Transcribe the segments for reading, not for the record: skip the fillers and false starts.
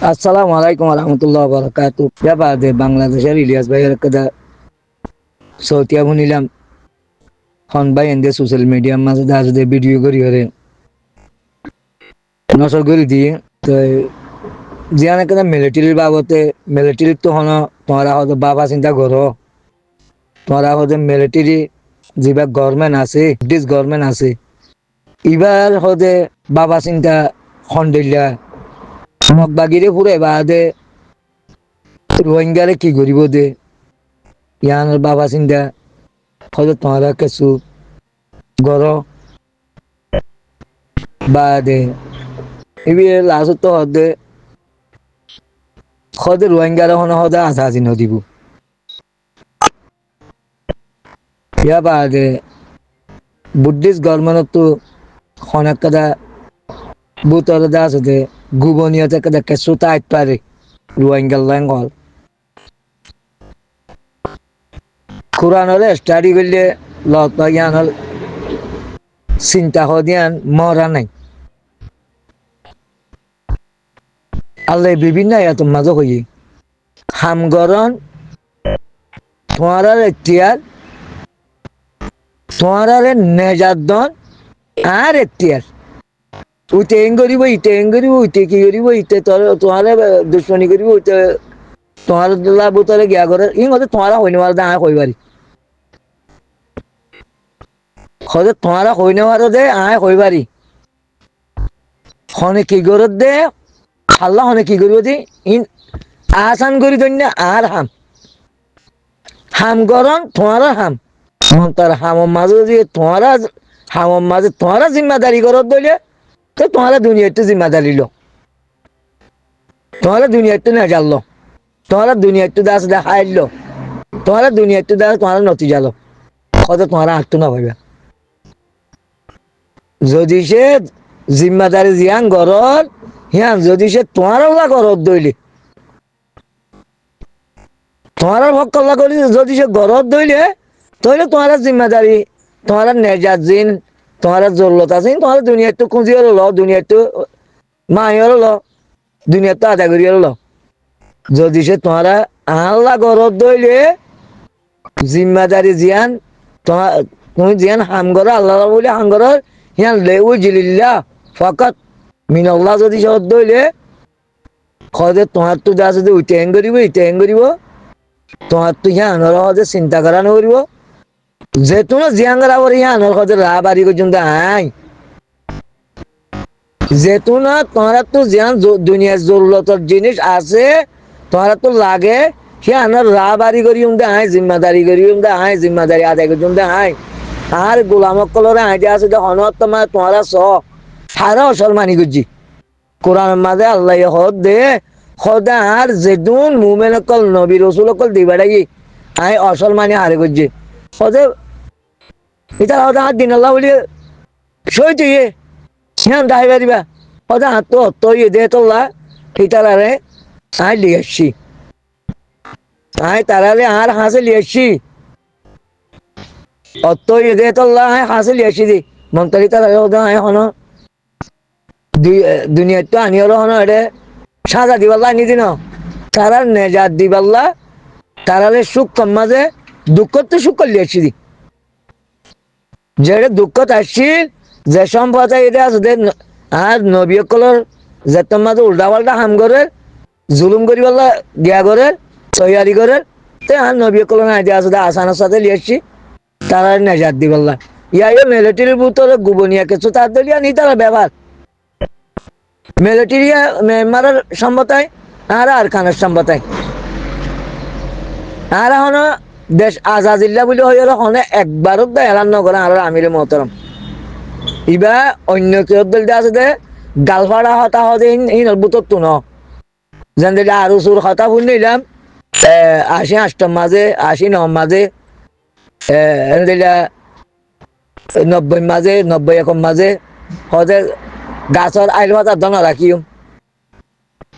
আসসালামু আলাইকুম রহমতুল্লাহ বরকাত। বাদে বাংলাদেশের ইলিয়াস ভাইয়ের কথা সৌতিয়া শুনিলাম হন ভাই এনদে সোশ্যাল মিডিয়ার মাঝে দাঁড়িয়ে ভিডিও করি হরে নসর করে দিয়ে তো জিয়ান একটা মিলিটারির বাবতে মিলিটারির তো হন তোমরা হয়তো বাবা চিন্তা করো তোমরা হয়তো মিলিটারি যেবার গভর্নমেন্ট আছে ব্রিটিশ গভর্নমেন্ট আছে এবার হতে বাবা চিন্তা হন্ডিল্লা মগবাগিরে পুরে বাদে রোহিঙ্গারে কি করিব দে ইয়ানোর বাবা চিন্তা হয়তো তোমরা কিছু গর বাদে এবার লাস্ট তো হদে হদে রোহিঙ্গারে হন হদে আজাদি নদীব ইয়া বাদে বুদ্ধিস্ট গভর্নমেন্ট তো অনেক কথা বুতরে দা আছে যে গুবনীয়তে কথা কিছু তাইত পারে রোহিঙ্গার ল্যাঙ্গল কোরআনরে স্টাডি করলে লত জ্ঞান চিন্তা হদিয়ান মরা নাই আল্লাহ বিভিন্ন আয়াতের মাঝে কই হামগরন তোমার এখতিয়ার তোমার নেজাদন আর এখতিয়ার উইতে এং করিব ইতে এং করিব উইতে কি করিব ইতে তোমার দুশ্মনী করিব উইতে তোমার লাভ তোরে গিয়া করে ইং হতে তোমার হইনে মার দা কইবারি হতে তোমার হইনে মার দে আয় কইবারি হনে কি গরত দে আল্লাহ হনে কি করিব দি ইন আসান করি দন্য আর হাম হাম গরম তোমার হাম তার হামর মাঝে যদি তোমারা হামর মাঝে তোমারা জিম্মাদারি করত দইলে তো তোমারা দুনিয়াতে জিম্মাদারি লো তোমারা দুনিয়াতে না জানলো তোমারা দুনিয়াতে দাস দেখাইলো তোমারা দুনিয়াতে দাস তোমার নতি জালো কত তোমারা আঁকতো না ভাইবা যদি সে জিম্মাদারি জিয়ান গরত হিয়ান যদি সে তোমার গরত দইলে তোমার ভক্কল্লা করি যদি সে গরত দইলে তাহলে তোমার জিম্মাদারি তোমার নেজাত জিন তোমার জরুরত আছে তোমার দুনিয়াতে খুঁজিয়ে লো দুনিয়াতে মাইর লো দুনিয়াতে আদা করিয়ে লো যদি সে তোমার আল্লাহ গরত দইলে জিম্মাদারি জিয়ান তোমার তুমি জিয়ান হাম করো আল্লাহ বলে হাম করো হিয়ান লেউ জিলিল্লা ফকত মিনাল্লাহ যদি সদ দইলে খদে তোমার তো যা যদি উইতে হেং করিব ইতে হেং করিব তোমার তো হিয়ানোর হদে চিন্তা করা নকরিব যেহেতু না জিয়ান করা করি হিয়ানোর হদে রা বাড়ি পর্যন্ত আই যেহেতু না তোমার তো জিয়ান দুনিয়ার জরুরতর জিনিস আছে তোমার তো লাগে হিয়ানোর রা বাড়ি করি আয় জিম্মাদারি করি আয় জিম্মাদারি আদায় করি আয় আর গোলামক কলরে আইডিয়া আছে হনত তোমার তোমারা স সারা অসল মানি গুজি কোরআন মাঝে আল্লাহ হদ দে খদা আর যেদুন মুমেন কল নবী রসুল কল দিবাড়াই আই অসল মানি হারে গুজি খদে এটা হদা আর দিন আল্লাহ বলি সই তুই হ্যাঁ দাহি পারিবা হদা হাত তো হত ইয়ে দে তোল্লা ইতালারে আই লিয়ে আসছি আই তারালে আর হাসে লিয়ে আসছি অত ইয়ে দে তোল্লা আই হাসে লিয়ে আসছি দি মমতারি তালারে হদা আই হন দুনিয়ার তো আনি হলো হন এটা সাজা দিবাল্লা আনি দিন তারা নেজাত দিবাল্লা তারালে সুখ কম মাঝে দুঃখ তো সুখ করলি আসছি দি যেটা দুঃখ আসছিল যে সম্পদ এটা আছে আর নবী কলর যে তোমার উল্টা পাল্টা হাম করে জুলুম করি বললা গিয়া করে তৈয়ারি করে তে আর নবী কলর আইডি আছে আসানোর সাথে লিয়ে আসছি তারা নেজাত দিবাল্লা ইয়াই মিলিটারির ভিতরে গোপনীয় কিছু তার দলিয়া নি তারা ব্যবহার মিলিটারি মারার সম্মতায় আর খানের সম্মতায় আর এখন দেশ আজাদিল্লা বলে হয়ে গেল হনে একবারও এলান নগরে আর আমিরে মহতরম ইবা অন্য কেউ দল আছে দে গালফাড়া হতা হতে ইনর বুতর তো ন যেন দিলে আরো সুর হতা ফুল নিলাম 80 মাঝে 80 মাঝে দিলা 90 মাঝে 90 মাঝে হতে গাছর আইল পাতার দনা রাখিও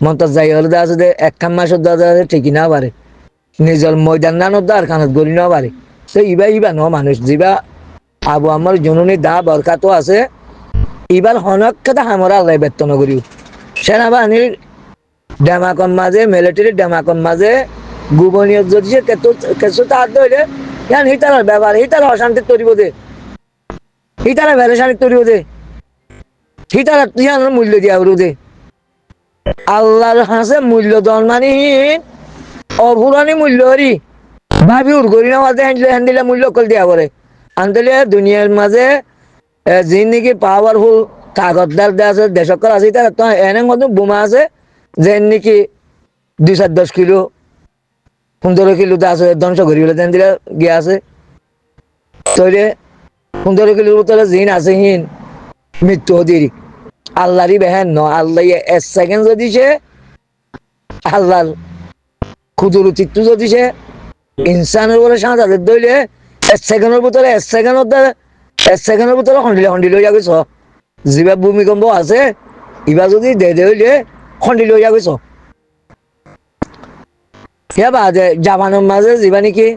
মন্তর যাই হলে আছে দে এক খান মাসের দাদা ঠিকই না পারে নিজের ময়দান না নদার খানত গড়ি না পারে তো ইবা ন মানুষ যিবা আবু আমার জননী দা বরকাত আছে এবার হনক কথা আমরা আল্লাহ ব্যর্থ নগরিও সেনাবাহিনীর ডেমাকন মাঝে মিলিটারি ডেমাকন মাঝে গোপনীয় যদি সে কিছু তার ধরে ইয়ান হিতার ব্যাপার হিতার অশান্তি তৈরি দে হিতারা ভেরেশানি তৈরি দে হিতারা ইয়ান মূল্য দিয়া দে আল্লাহর হাসে মূল্য দন মানে অপুরানি মূল্য হরি ভাবি উড় করি না মাঝে হ্যান্ডিলে মূল্য করে দিয়া করে আনতেলে দুনিয়ার মাঝে যি নাকি পাওয়ারফুল তাকতদার আছে দেশকর আছে তার তো এনে মতো বোমা আছে যে নাকি 210 কিলো 15 কিলো আছে ধ্বংস করি বলে দেন দিলে গিয়ে আছে তৈরে 15 কিলোর ভিতরে জিন আছে হিন মৃত্যু হদিরি আল্লাহরই বেহেন ন আল্লাহ 1 সেকেন্ড যদি সে আল্লাহর ক্ষুদুর চিত্ত যদি সে ইনসানের বলে সাঁতার দইলে 1 সেকেন্ডের ভিতরে 1 সেকেন্ডের ভিতরে খন্ডিল হয়ে যাবে যিবা ভূমিকম্প আছে ইবা যদি দে হইলে খন্ডিল হয়ে যাবে ইয়া বাদে জাপানের মাঝে যিবা নাকি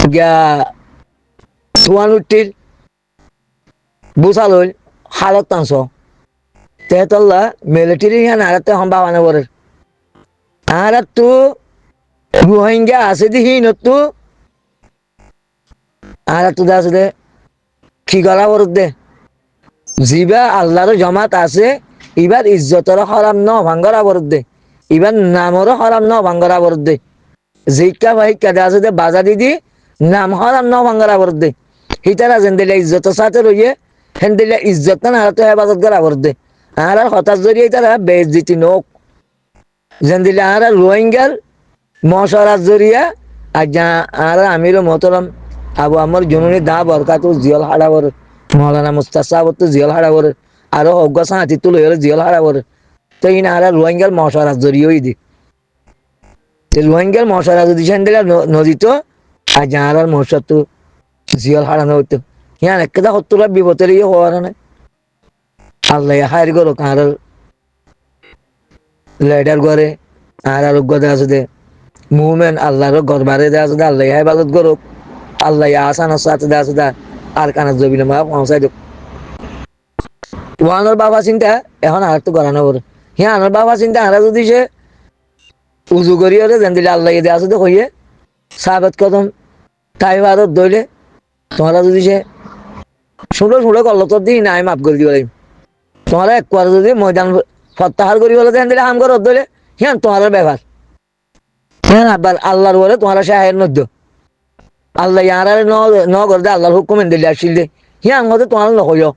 গিয়া তুয়ানুটির বুঝাল হইল হালত টানছ তেতল্লা মিলিটারি হ্যাঁ আরাতে সম্ভাবনা করে আর তো রোহিঙ্গা আছে দেখি নতু আর তো আছে দে কি করা বরত দে যিবা আল্লাহর জমাত আছে এবার ইজ্জতর হরাম ন ভাঙ্গরা বরত দে এবার নামর হরাম ন ভাঙ্গরা বরত দে জিকা ভাইকা দে আছে দে বাজা দিদি নাম হরাম ন ভাঙ্গরা বরত দে হিতারা যেন দিলে ইজ্জত সাথে রইয়ে হেন দিলে ইজ্জত না আর তো হেফাজত করা বরত দে আর হতাশ জড়িয়ে তারা বেইজ্জতি নোক যেন দিলে আর রোহিঙ্গার মশারাত জড়িয়া আর যা আর আমিরও মোহতরম আবু আমার জনুনি দা বরকাত জিয়ল হাড়াবর মৌলানা মুস্তাসাব তো জিয়ল হাড়াবর আরো অজ্ঞ সাঁতি তুলে হলে জিয়ল হাড়াবর তো ইন আর রোহিঙ্গার মশারাত জড়িয়েই দি রোহিঙ্গার মশারাত যদি সেন দিলে নদীত আর যা আর মশার তো জিয়ল হারানো হইতো ইয়ান একটা হত্তরা বিপদের ইয়ে হওয়ার না আল্লাহ হায়ার করো আর লেডার করে আর আরোগ্যতা আছে দে মুভমেন্ট আল্লাহর গরবারে দেওয়া আছে আল্লাহ হেফাজত করুক আল্লাহ আসানোর সাথে দেওয়া আছে আর কানার জবিলে মা পৌঁছাই দেব ওয়ানোর বাবা চিন্তা এখন আর তো করানো করে হ্যাঁ আনোর বাবা চিন্তা আরা যদি সে উজু করি হলে যেন দিলে আল্লাহ দেওয়া আছে তো কইয়ে সাবেত কদম তাই ভারত দইলে তোমরা যদি সে শুনে করলো তোর দিন নাই মাফ করে দিব তোমরা একবার যদি ময়দান প্রত্যাহার করি বলে দেন দিলে হাম করত দইলে হ্যাঁ তোমার ব্যাপার হ্যাঁ আবার আল্লাহর বলে তোমার সাহের নদ্য আল্লাহ ইয়ার ন করে দে আল্লাহর হুকুম দিলে আসিল দে হ্যাঁ আমি তোমার নকইও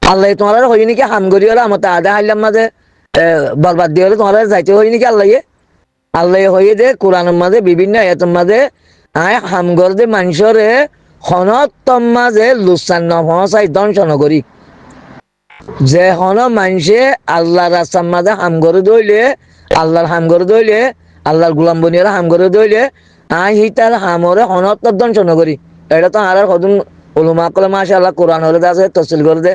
আল্লাহ তোমার হই নাকি হাম করি হলে আমার আধা হাইলাম মাঝে বরবাদ দিয়ে হলে তোমার যাইতে হই নাকি আল্লাহ হয়ে দে কোরআনের মাঝে বিভিন্ন আয়াতের মাঝে আয় হাম করে দে মানুষরে হনতম মাঝে লুসান নফসাই ধ্বংস নগরী যে হন মানুষে আল্লাহর রাস্তার মাঝে হাম করে দইলে আল্লাহর হাম করে দইলে আল্লাহর গুলাম বনিয়ারা হাম করে দইলে আই হিতার হামরে হনত ধ্বংস নগরী এটা তো আর কদিন উলুমা কলে মাসে আল্লাহ কোরআন হলে আছে তফসিল করে দে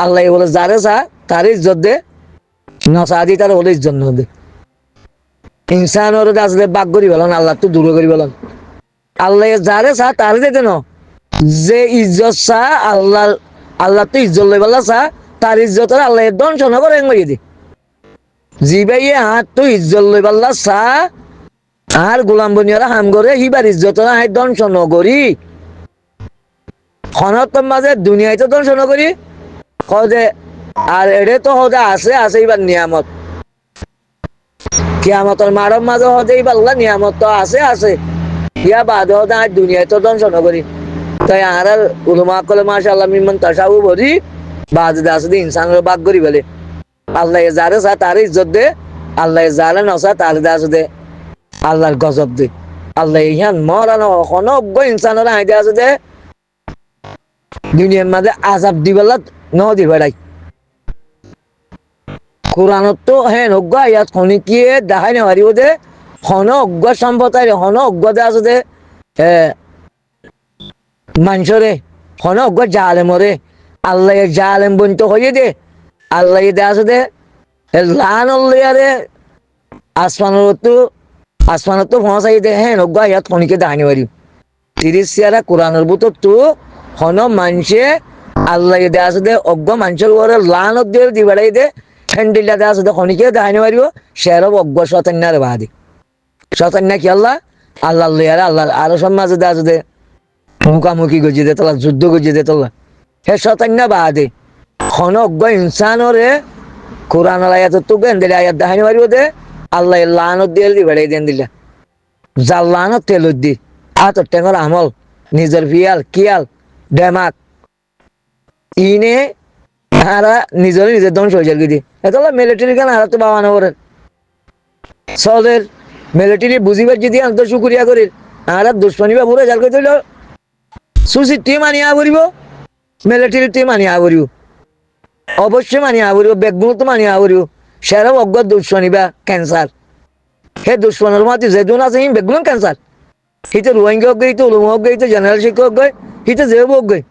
আল্লাহ বলে যারে চা তার ইজ্জত দে নচা দি তার হলে ইজ্জত ন দে ইনসান ওর আসলে বাক করি বলেন আল্লাহ তো দূর করি বলেন আল্লাহ যারে চা তার দিতে ন যে ইজ্জত চা আল্লাহ তো ইজ্জত লই বলা চা তার ইজ্জতের আল্লাহ ধ্বংস নগর এঙ্গি দি জিবাইয়ে হাত তো ইজ্জত লই বললা চা আর গোলাম বনিয়ারা হাম করে হিবার ইজ্জতের হাত ধ্বংস নগরী খনতম মাঝে দুনিয়ায় তো ধ্বংস নগরী যে আর এড়ে তো হদে আছে এবার নিয়ামত কিয়ামতের মারব মাঝে হদে এবার নিয়ামত তো আছে ইয়া বাদে হদে আর দুনিয়ায় তো ধ্বংস নগরী তাই আর উলুমা কলে মাশাআল্লাহ মিমান তাশাউ বরি বাদে আছে ইনসানের বাগ করি বলে আল্লাহ যারে চা তার ইজ্জত দে আল্লাহ যারে নচা তার আছে দে আল্লাহর গজব দে আল্লাহ ইহান মরানো অনজ্ঞ ইনসানের আইডে আছে দে দুনিয়ার মাঝে আজাব দিবেলা ন দিবেলাই কোরআনত তো হ্যাঁ অজ্ঞ ইয়াত খনিকিয়ে দেখাই না পারিব দে হন অজ্ঞ সম্পতাই হন অজ্ঞ দে আছে দে মানুষরে হন অজ্ঞ জালেমরে আল্লাহ জালেম বন্ত হয়ে দে আল্লাহ দে আছে দে লান আল্লাহরে আসমানত তো পৌঁছাই দে হ্যাঁ অজ্ঞ ইয়াত খনিকে দেখাই না পারিব 30 সিয়ারা কোরআনের ভিতর তো হন মানুষে আল্লাহ দে আছে দে অজ্ঞ মানুষের উপরে লানত দিয়ে দিবাড়াই দে হ্যান্ডিল্লাতে আছে তো খনিকে দেখাইতে পারিব শেয়ারও অজ্ঞ শতান্যার বাদে শতান্যা কি আল্লাহ আল্লাহ লইয়ারে আল্লাহ আরো সব মাঝে আছে দে মুখামুখি গজি দে তোলা যুদ্ধ গজি দে তোলা হে শতান্যা বাদে খন অজ্ঞ ইনসানরে কোরআন আয়াত তো গেন দিলে আয়াত দেখাইতে পারিব দে আল্লাহ লানত দিয়ে বেড়াই দেন দিলা যার লানত তেল দি আত টেঙর আমল নিজের ফিয়াল কিয়াল ডেমাক ইনে হারা নিজের নিজের ধ্বংস হয়ে যাবে দি এটা মিলিটারি কেন হারা তো বাবা নগরের সলের মিলিটারি বুঝিবার যদি আন্ত শুকুরিয়া করি হারা দুশ্মনী বা পুরো জাল করে দিল সুসি টিম আনিয়া পড়িব মিলিটারি টিম আনিয়া পড়িব অবশ্যই মানিয়া পড়িব বেগগুলো তো মানিয়া পড়িব সেরাও অজ্ঞ দুশ্মনী বা ক্যান্সার হে দুশ্মনের মাতি যে দুন আছে বেগগুলো ক্যান্সার হিতে রোহিঙ্গা হোক গই তো উলুম হোক গই তো জেনারেল শিক্ষক হোক গই হিতে জেব হোক গই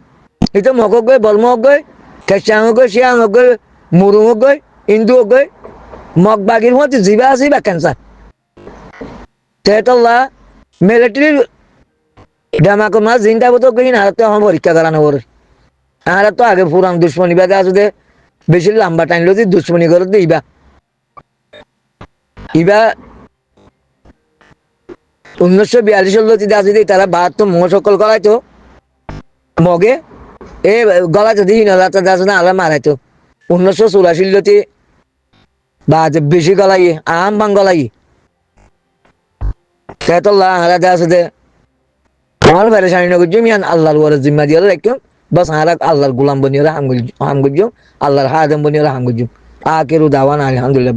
হিতে মক হোক গই বর্ম হোক গই খ্রিস্টান হোক গই শিয়াং হোক গই মুরুং হোক গই হিন্দু হোক গই মগ বাগির মধ্যে জিবা আছে বা ক্যান্সার তেতল্লা মিলিটারি ডামাকো মাছ জিন্দা বোধ গই না হাতে আমার পরীক্ষা করানো ওর আর তো আগে পুরান দুশ্মনী বাদে আছে বেশি লম্বা টাইম লদি দুশ্মনী করে দিবা ইবা 1942 লতি আছে তারা 72 মোহ সকল করাইতো মগে এ গলাতে দিই না রাতে দাস না আলা মারাইতো 1984 লতি বা বেশি গলাই আম বাঙ্গলাই তেতল্লাহ হারা দাসে দে আমার পরেশানি নগর জমিয়ান আল্লাহর ওয়ার জিম্মা দিয়ে রাখুন বাস হারা আল্লাহর গোলাম বনিয়ে হাম গুজুম আল্লাহর হাদেম বনিয়ে হাম গুজুম আখিরু দাওয়ানা আলহামদুলিল্লাহ।